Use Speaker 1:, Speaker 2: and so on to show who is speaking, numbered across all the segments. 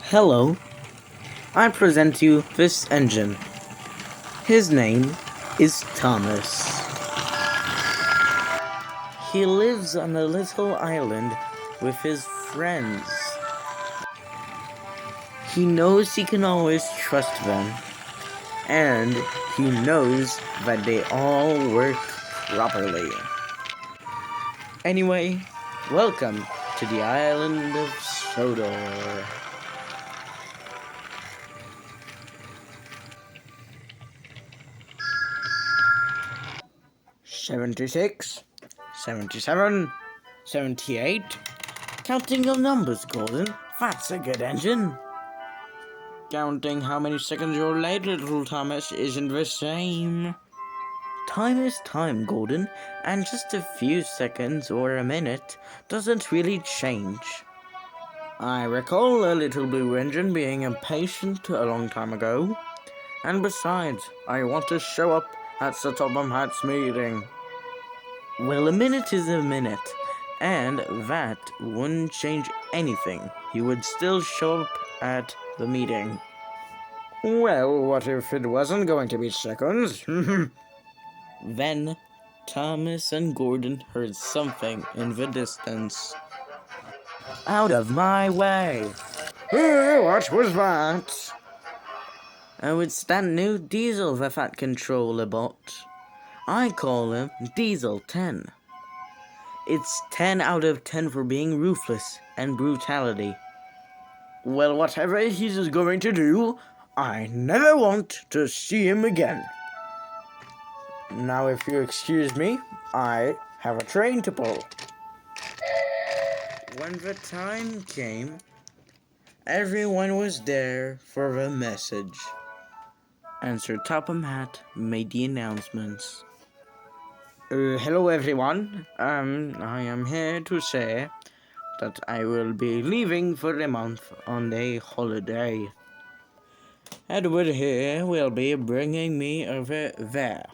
Speaker 1: Hello, I present you this engine. His name is Thomas. He lives on a little island with his friends. He knows he can always trust them, and he knows that they all work properly. Anyway, welcome to the island of Sodor. "76, 77, 78. Counting your numbers, Gordon. That's a good engine. Counting how many seconds you're late, little Thomas, isn't the same. Time is time, Gordon, and just a few seconds or a minute doesn't really change. I recall a little blue engine being impatient a long time ago. And besides, I want to show up at the Topham Hats meeting. Well, a minute is a minute, and that wouldn't change anything. He would still show up at the meeting. Well, what if it wasn't going to be seconds? Then Thomas and Gordon heard something in the distance. Out of my way! What was that? Oh, it's that new Diesel that controller bought. I call him Diesel 10. It's 10 out of 10 for being ruthless and brutality. Well, whatever he's going to do, I never want to see him again. Now, if you excuse me, I have a train to pull. When the time came, everyone was there for the message. And Sir Topham Hatt made the announcements. Hello everyone, I am here to say that I will be leaving for a month on a holiday. Edward here will be bringing me over there.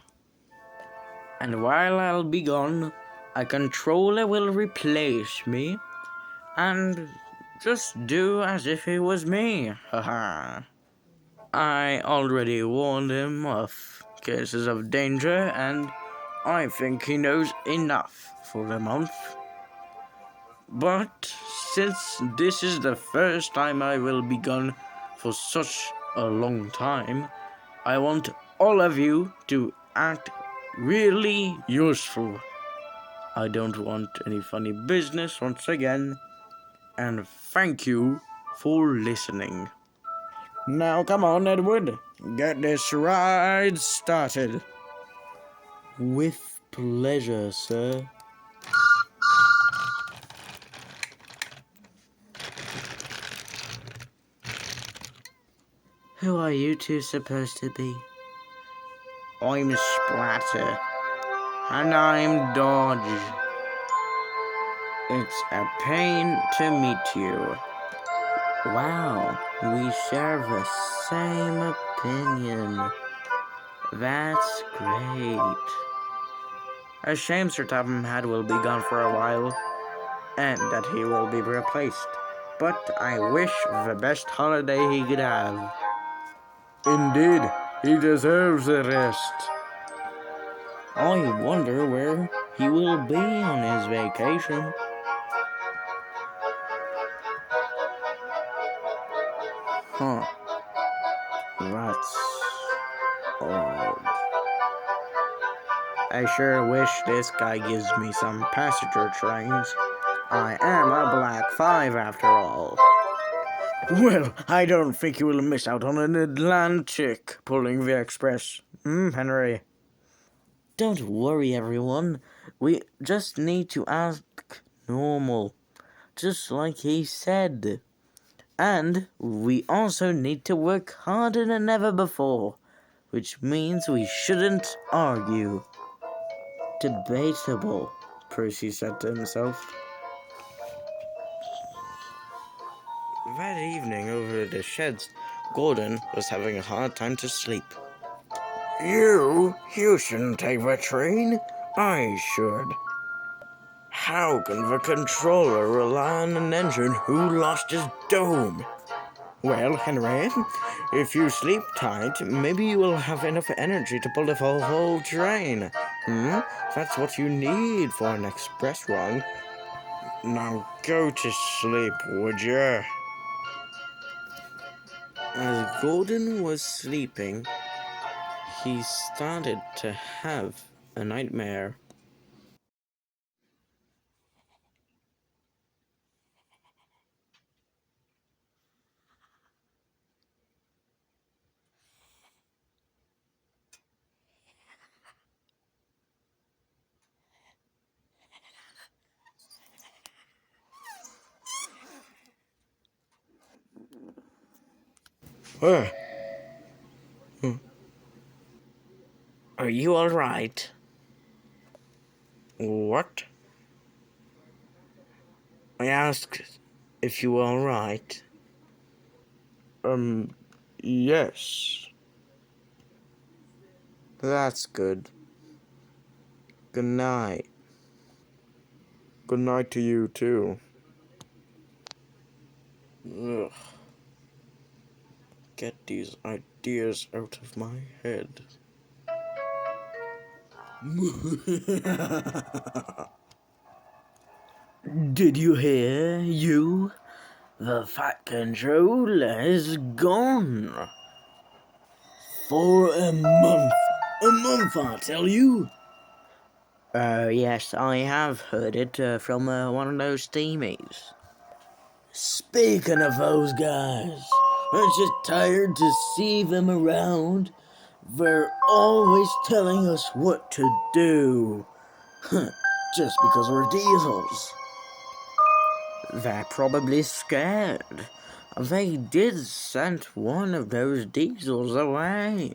Speaker 1: And while I'll be gone, a controller will replace me and just do as if it was me, haha. I already warned him of cases of danger and I think he knows enough for a month. But since this is the first time I will be gone for such a long time, I want all of you to act really useful. I don't want any funny business once again, and thank you for listening. Now come on, Edward, get this ride started. With pleasure, sir. Who are you two supposed to be? I'm Splatter. And I'm Dodge. It's a pain to meet you. Wow, we share the same opinion. That's great. A shame Sir Topham Hatt will be gone for a while, and that he will be replaced. But I wish the best holiday he could have. Indeed, he deserves a rest. I wonder where he will be on his vacation. Huh. That's odd. I sure wish this guy gives me some passenger trains. I am a Black 5 after all. Well, I don't think you will miss out on an Atlantic pulling the express. Henry? Don't worry, everyone. We just need to act normal, just like he said. And we also need to work harder than ever before, which means we shouldn't argue. Debatable, Percy said to himself. That evening over the sheds, Gordon was having a hard time to sleep. You shouldn't take the train. I should. How can the controller rely on an engine who lost his dome? Well, Henry, if you sleep tight, maybe you will have enough energy to pull the whole train. That's what you need for an express run. Now go to sleep, would you? As Gordon was sleeping, he started to have a nightmare. Uh, Are you all right? What? I asked if you were all right. Yes. That's good. Good night. Good night to you, too. Ugh. Get these ideas out of my head. Did you hear, you? The fat controller is gone. For a month. A month, I tell you. Yes, I have heard it from one of those steamies. Speaking of those guys, aren't you tired to see them around? They're always telling us what to do. Just because we're diesels. They're probably scared. They did send one of those diesels away.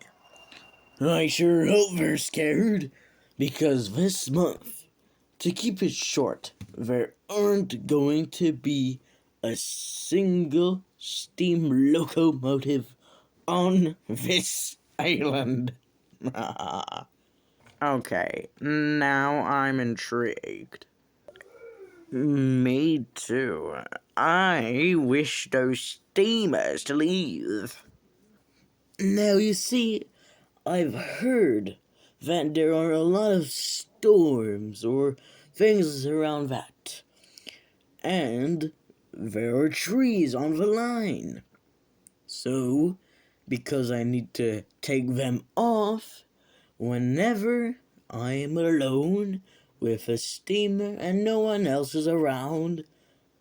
Speaker 1: I sure hope they're scared, because this month, to keep it short, there aren't going to be a single steam locomotive on this island. Okay, now I'm intrigued. Me too. I wish those steamers to leave. Now you see, I've heard that there are a lot of storms or things around that. And there are trees on the line. So, because I need to take them off whenever I am alone with a steamer and no one else is around,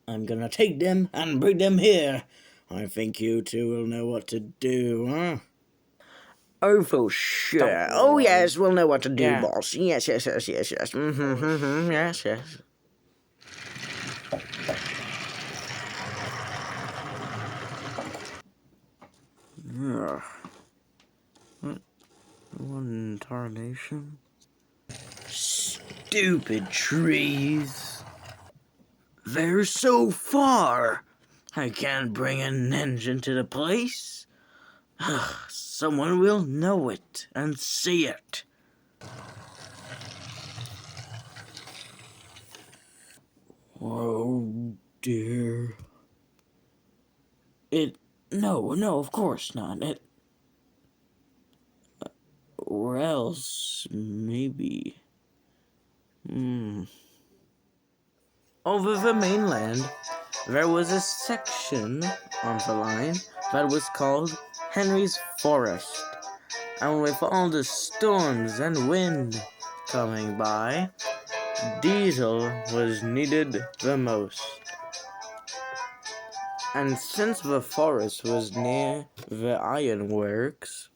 Speaker 1: I'm gonna take them and bring them here. I think you two will know what to do, huh? Oh, for sure. Oh, yes, we'll know what to do, boss. Yes. Yes. Ugh. What in tarnation? Stupid trees. They're so far. I can't bring an engine to the place. Someone will know it and see it. Oh dear. No, of course not. Or else, maybe. Over the mainland, there was a section on the line that was called Henry's Forest. And with all the storms and wind coming by, diesel was needed the most. And since the forest was near the ironworks,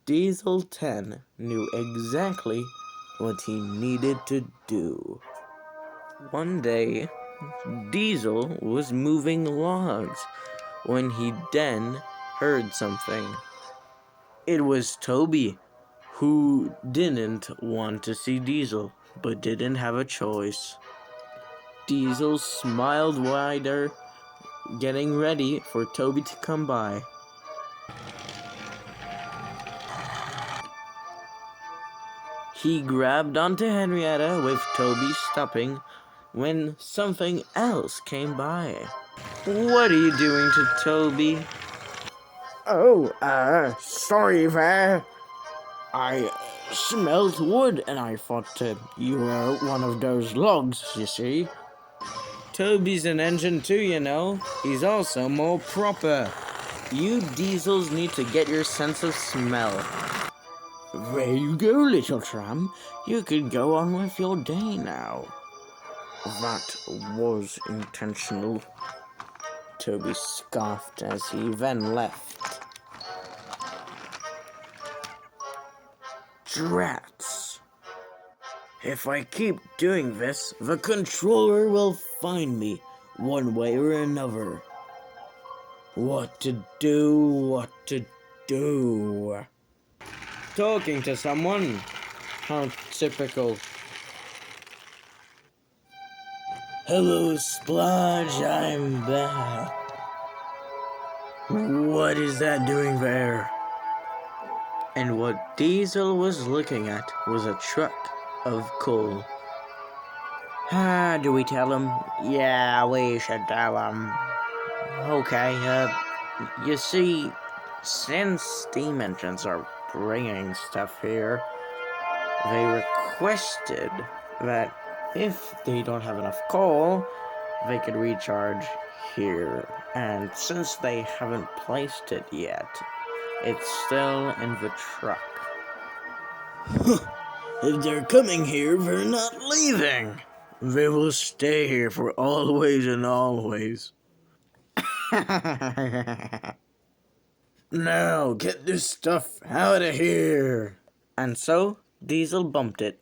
Speaker 1: Diesel 10 knew exactly what he needed to do. One day, Diesel was moving logs when he then heard something. It was Toby, who didn't want to see Diesel, but didn't have a choice. Diesel smiled wider, getting ready for Toby to come by. He grabbed onto Henrietta with Toby stopping when something else came by. What are you doing to Toby? Oh, sorry there. I smelled wood and I thought you were one of those logs, you see. Toby's an engine too, you know. He's also more proper. You diesels need to get your sense of smell. There you go, little tram. You can go on with your day now. That was intentional. Toby scoffed as he then left. Drats. If I keep doing this, the controller will find me, one way or another. What to do. Talking to someone? How typical. Hello, Splodge, I'm back. What is that doing there? And what Diesel was looking at was a truck of coal. Do we tell him? Yeah, we should tell him. Okay, you see, since steam engines are bringing stuff here, they requested that if they don't have enough coal, they could recharge here. And since they haven't placed it yet, it's still in the truck. If they're coming here, they're not leaving. They will stay here for always and always. Now, get this stuff out of here. And so, Diesel bumped it.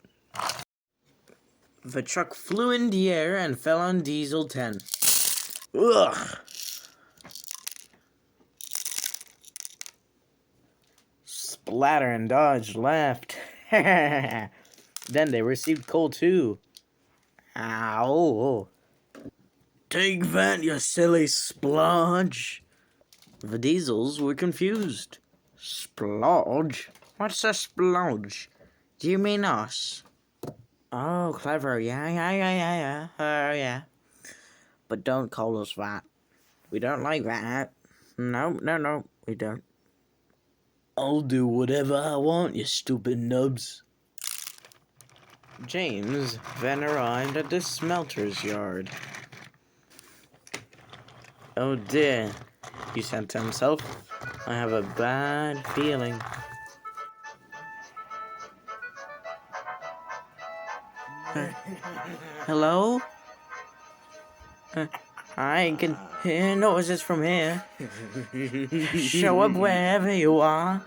Speaker 1: The truck flew in the air and fell on Diesel 10. Ugh! Splatter and Dodge laughed. Then they received coal too. Ow! Take that, you silly splodge! The Diesels were confused. Splodge? What's a splodge? Do you mean us? Oh, clever. Yeah. Yeah. But don't call us that. We don't like that. No, we don't. I'll do whatever I want, you stupid nubs. James then arrived at the smelter's yard. Oh dear, he said to himself. I have a bad feeling. Hello? I can hear noises from here. Show up wherever you are.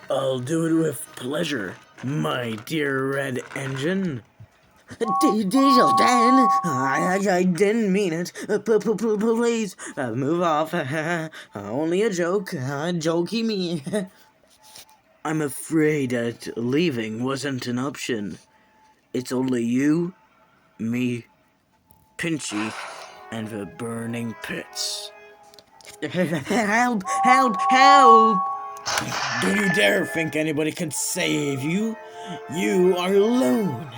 Speaker 1: I'll do it with pleasure, my dear red engine. Diesel Dan, I didn't mean it. Please, move off. Only a joke. Jokey me. I'm afraid that leaving wasn't an option. It's only you, me, Pinchy, and the burning pits. Help! Don't you dare think anybody can save you. You are alone.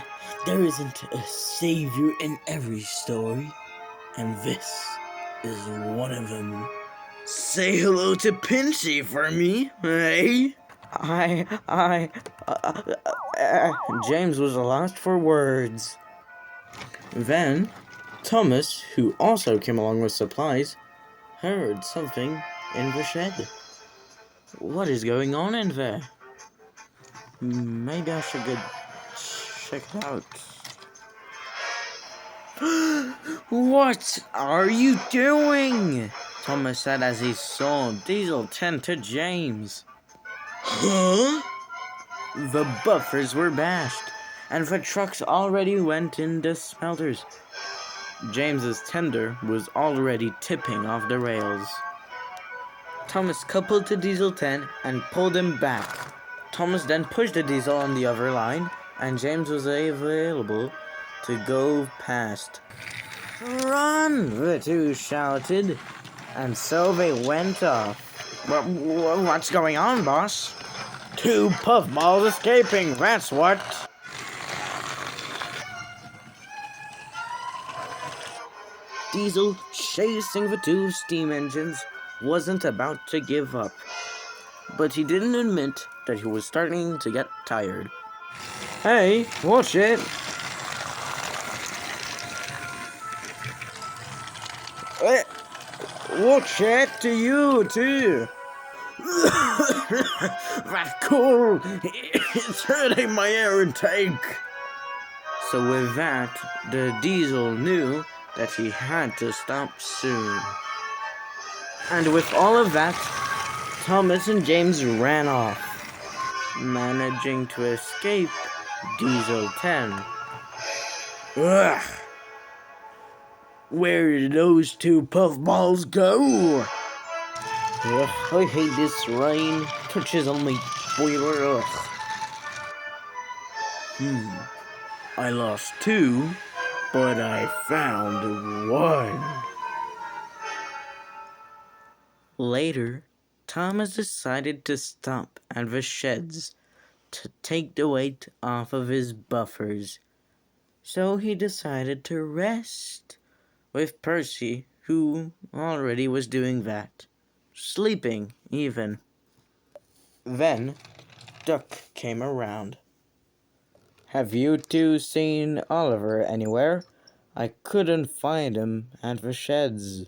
Speaker 1: There isn't a savior in every story, and this is one of them. Say hello to Pinchy for me, eh? James was lost for words. Then, Thomas, who also came along with supplies, heard something in the shed. What is going on in there? Maybe I should go check it out. What are you doing? Thomas said as he saw Diesel tend to James. Huh? The buffers were bashed, and the trucks already went into smelters. James's tender was already tipping off the rails. Thomas coupled to Diesel 10 and pulled him back. Thomas then pushed the Diesel on the other line, and James was available to go past. Run! The two shouted, and so they went off. What's going on, boss? Two puffballs escaping, that's what. Diesel, chasing the two steam engines, wasn't about to give up. But he didn't admit that he was starting to get tired. Hey, watch it! Watch it to you, too! That cool! It's hurting my air intake! So with that, the Diesel knew that he had to stop soon. And with all of that, Thomas and James ran off, managing to escape Diesel 10. Ugh! Where did those two puffballs go? Ugh, I hate this rain. Touches on my boiler. Ugh. I lost two, but I found one. Later, Thomas decided to stop at the sheds to take the weight off of his buffers. So he decided to rest with Percy, who already was doing that. Sleeping, even. Then, Duck came around. Have you two seen Oliver anywhere? I couldn't find him at the sheds.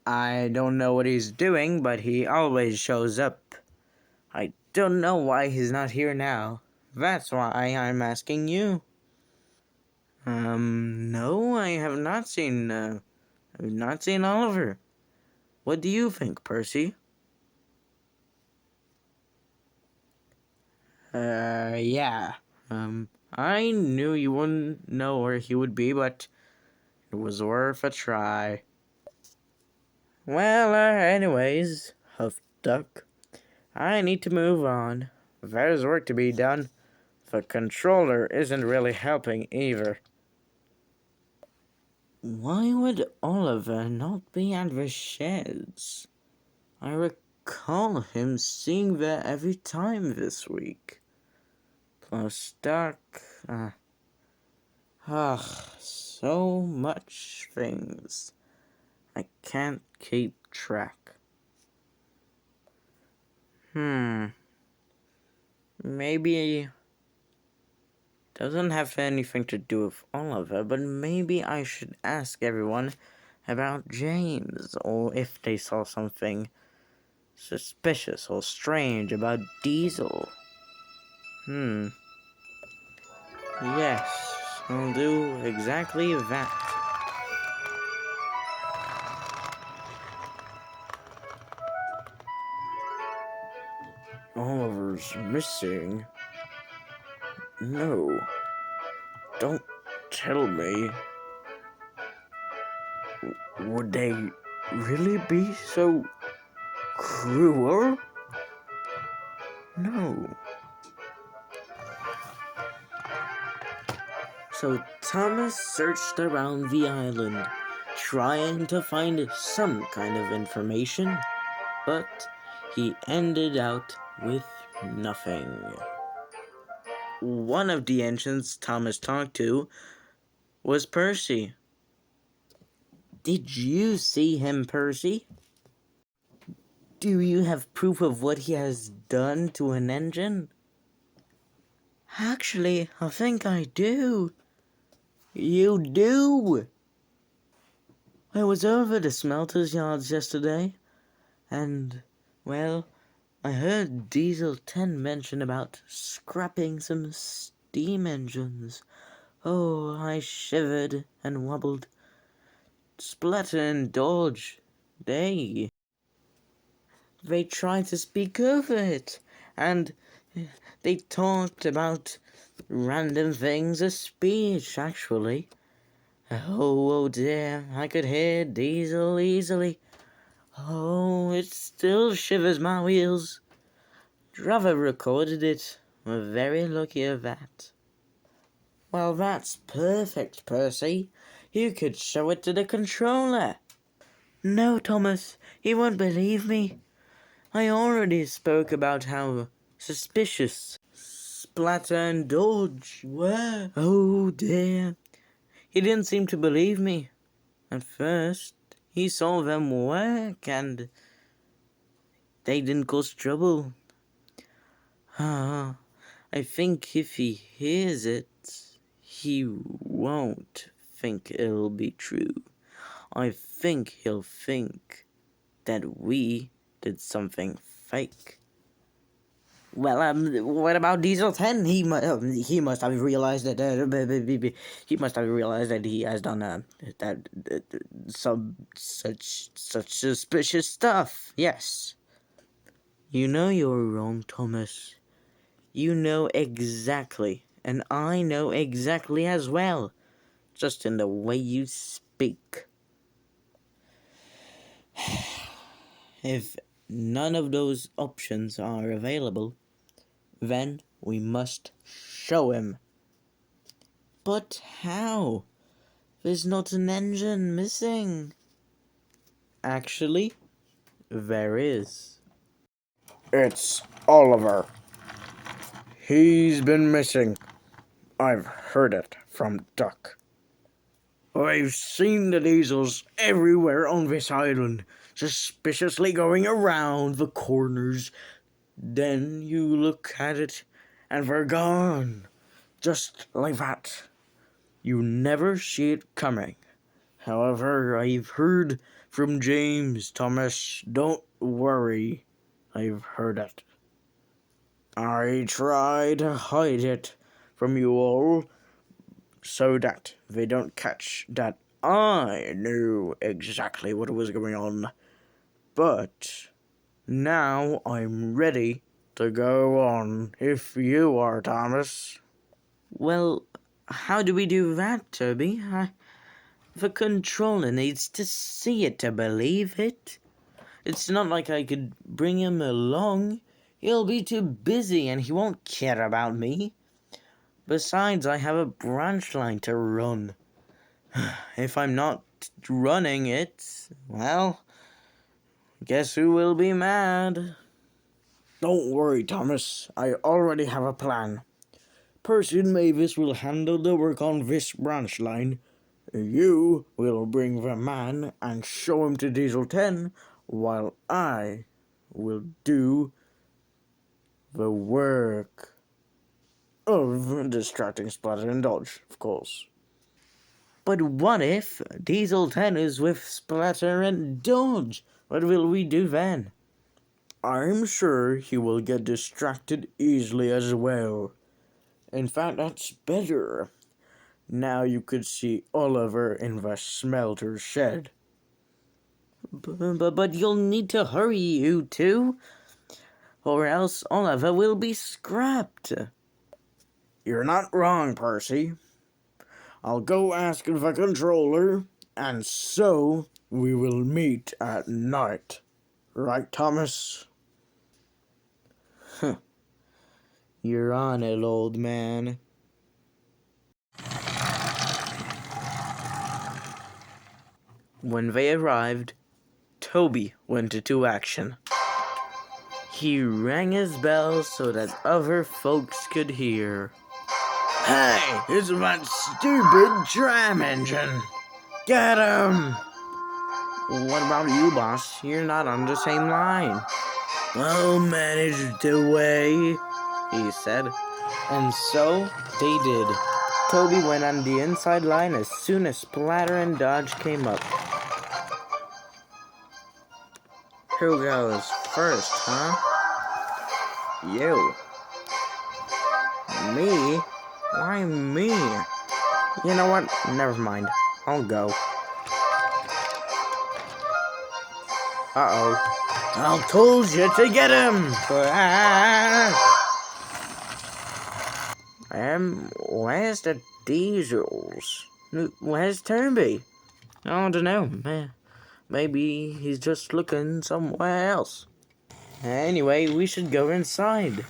Speaker 1: I don't know what he's doing, but he always shows up. I don't know why he's not here now. That's why I'm asking you. No, I have not seen Oliver. What do you think, Percy? Yeah. I knew you wouldn't know where he would be, but it was worth a try. Well, anyways, huffed Duck, I need to move on. There's work to be done. The controller isn't really helping either. Why would Oliver not be at the sheds? I recall him seeing there every time this week. Plus Duck, so much things. I can't keep track. Maybe doesn't have anything to do with Oliver, but maybe I should ask everyone about James, or if they saw something suspicious or strange about Diesel. Yes, I'll do exactly that. Oliver's missing. No, don't tell me. Would they really be so cruel? No. So Thomas searched around the island, trying to find some kind of information, but he ended out with nothing. One of the engines Thomas talked to was Percy. Did you see him, Percy? Do you have proof of what he has done to an engine? Actually, I think I do. You do? I was over the smelter's yards yesterday, and, well, I heard Diesel 10 mention about scrapping some steam engines. Oh, I shivered and wobbled. Splatter and Dodge, they tried to speak over it, and they talked about random things, a speech, actually. Oh dear, I could hear Diesel easily. Oh, it still shivers my wheels. Driver recorded it. We're very lucky of that. Well, that's perfect, Percy. You could show it to the controller. No, Thomas, he won't believe me. I already spoke about how suspicious Splatter and Dodge were. Oh dear. He didn't seem to believe me. At first, he saw them work and they didn't cause trouble. Ah, I think if he hears it, he won't think it'll be true. I think he'll think that we did something fake. Well, what about Diesel 10? He must have realized that he must have realized that he has done some such suspicious stuff. Yes. You know you're wrong, Thomas. You know exactly, and I know exactly as well, just in the way you speak. If none of those options are available, then we must show him. But how? There's not an engine missing. Actually, there is.
Speaker 2: It's Oliver. He's been missing. I've heard it from Duck.
Speaker 1: I've seen the diesels everywhere on this island, suspiciously going around the corners. Then you look at it, and they're gone. Just like that. You never see it coming. However, I've heard from James, Thomas. Don't worry. I've heard it. I try to hide it from you all so that they don't catch that I knew exactly what was going on. But now I'm ready to go on, if you are, Thomas. Well, how do we do that, Toby? The controller needs to see it to believe it. It's not like I could bring him along. He'll be too busy and he won't care about me. Besides, I have a branch line to run. If I'm not running it, well, guess who will be mad?
Speaker 2: Don't worry, Thomas. I already have a plan. Percy and Mavis will handle the work on this branch line. You will bring the man and show him to Diesel 10, while I will do the work of distracting Splatter and Dodge, of course.
Speaker 1: But what if Diesel 10 is with Splatter and Dodge? What will we do then?
Speaker 2: I'm sure he will get distracted easily as well. In fact, that's better. Now you could see Oliver in the smelter shed.
Speaker 1: But you'll need to hurry, you two, or else Oliver will be scrapped.
Speaker 2: You're not wrong, Percy. I'll go ask the controller, and so we will meet at night. Right, Thomas?
Speaker 1: You're on it, old man. When they arrived, Toby went into action. He rang his bell so that other folks could hear.
Speaker 2: Hey, it's that stupid tram engine. Get him!
Speaker 1: What about you, boss? You're not on the same line.
Speaker 2: I'll manage the way,
Speaker 1: he said. And so they did. Toby went on the inside line as soon as Splatter and Dodge came up. Who goes first, huh? You. Me? Why me? You know what? Never mind. I'll go. Uh-oh.
Speaker 2: I told you to get him!
Speaker 1: Where's the diesels? Where's Toby? I don't know. Maybe he's just looking somewhere else. Anyway, we should go inside.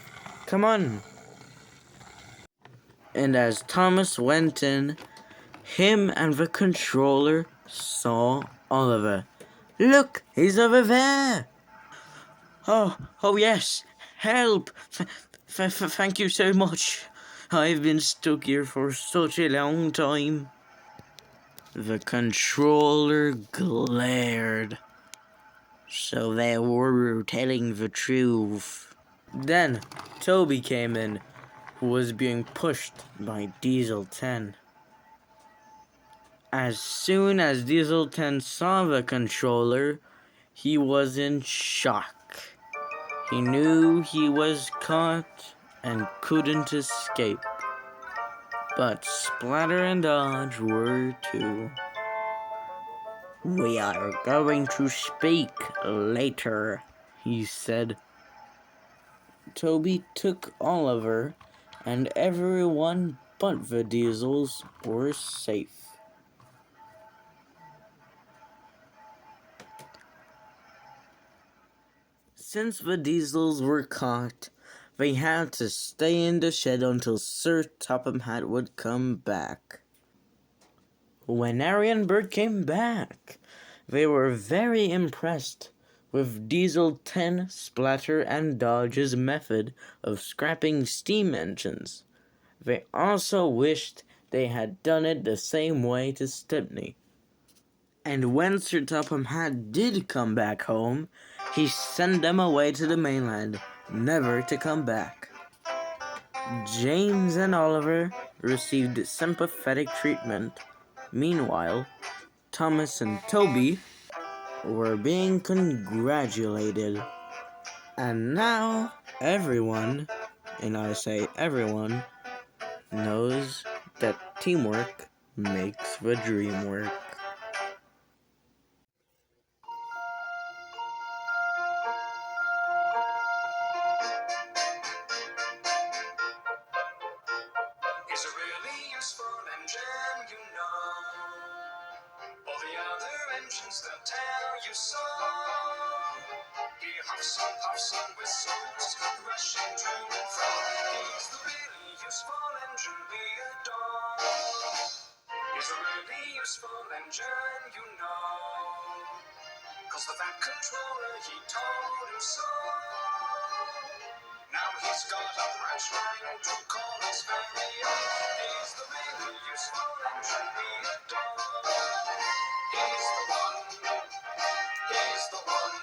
Speaker 1: Come on. And as Thomas went in, him and the controller saw Oliver. Look, he's over there. Oh yes, help. Thank you so much. I've been stuck here for such a long time. The controller glared. So they were telling the truth. Then Toby came in, who was being pushed by Diesel 10. As soon as Diesel 10 saw the controller, he was in shock. He knew he was caught and couldn't escape. But Splatter and Dodge were too. "We are going to speak later," he said. Toby took Oliver, and everyone but the Diesels were safe. Since the Diesels were caught, they had to stay in the shed until Sir Topham Hatt would come back. When Harry and Bert came back, they were very impressed with Diesel 10, Splatter, and Dodge's method of scrapping steam engines. They also wished they had done it the same way to Stepney. And when Sir Topham Hatt did come back home, he sent them away to the mainland, never to come back. James and Oliver received sympathetic treatment. Meanwhile, Thomas and Toby were being congratulated. And now everyone, and I say everyone, knows that teamwork makes the dream work.
Speaker 3: It's a really useful engine, you know. All the other engines they'll tell you so. He huffs and whistles, rushing to and fro. He's the really useful engine we adore. He's a really useful engine, you know. 'Cause the Fat Controller, he told him so. Now he's got a branch line to call his very own. He's the really useful engine we adore. He's the one. He's the one.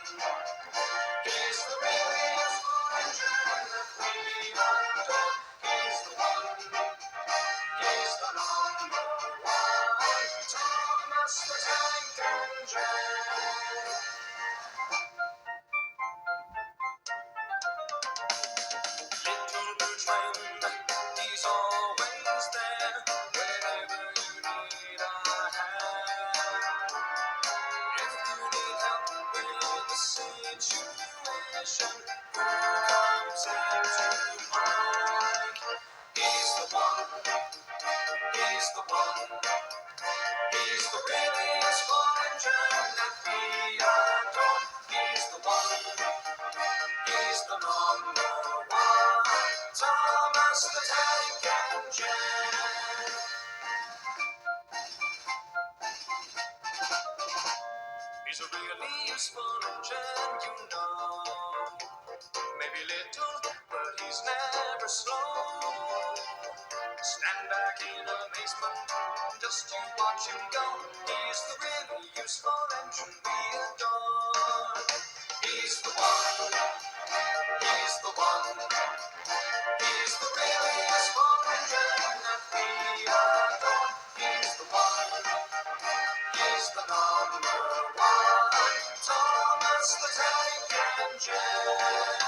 Speaker 3: He's the really useful engine that we adore. He's the one. He's the number one. Thomas the Tank Engine. Little blue train, he's always there whenever you need a hand. If you need help with a situation, who comes into mind? He's the one. He's the one. He's the really useful engine that we adore. He's the one. He's the number one. Thomas the Tank Engine. He's a really useful engine, you know. Maybe little, but he's never slow. Stand back in amazement, just you watch him go. He's the really useful engine we adore. He's the one. He's the one. He's the really useful engine that we adore. He's the one. He's the number one. Thomas the Tank Engine.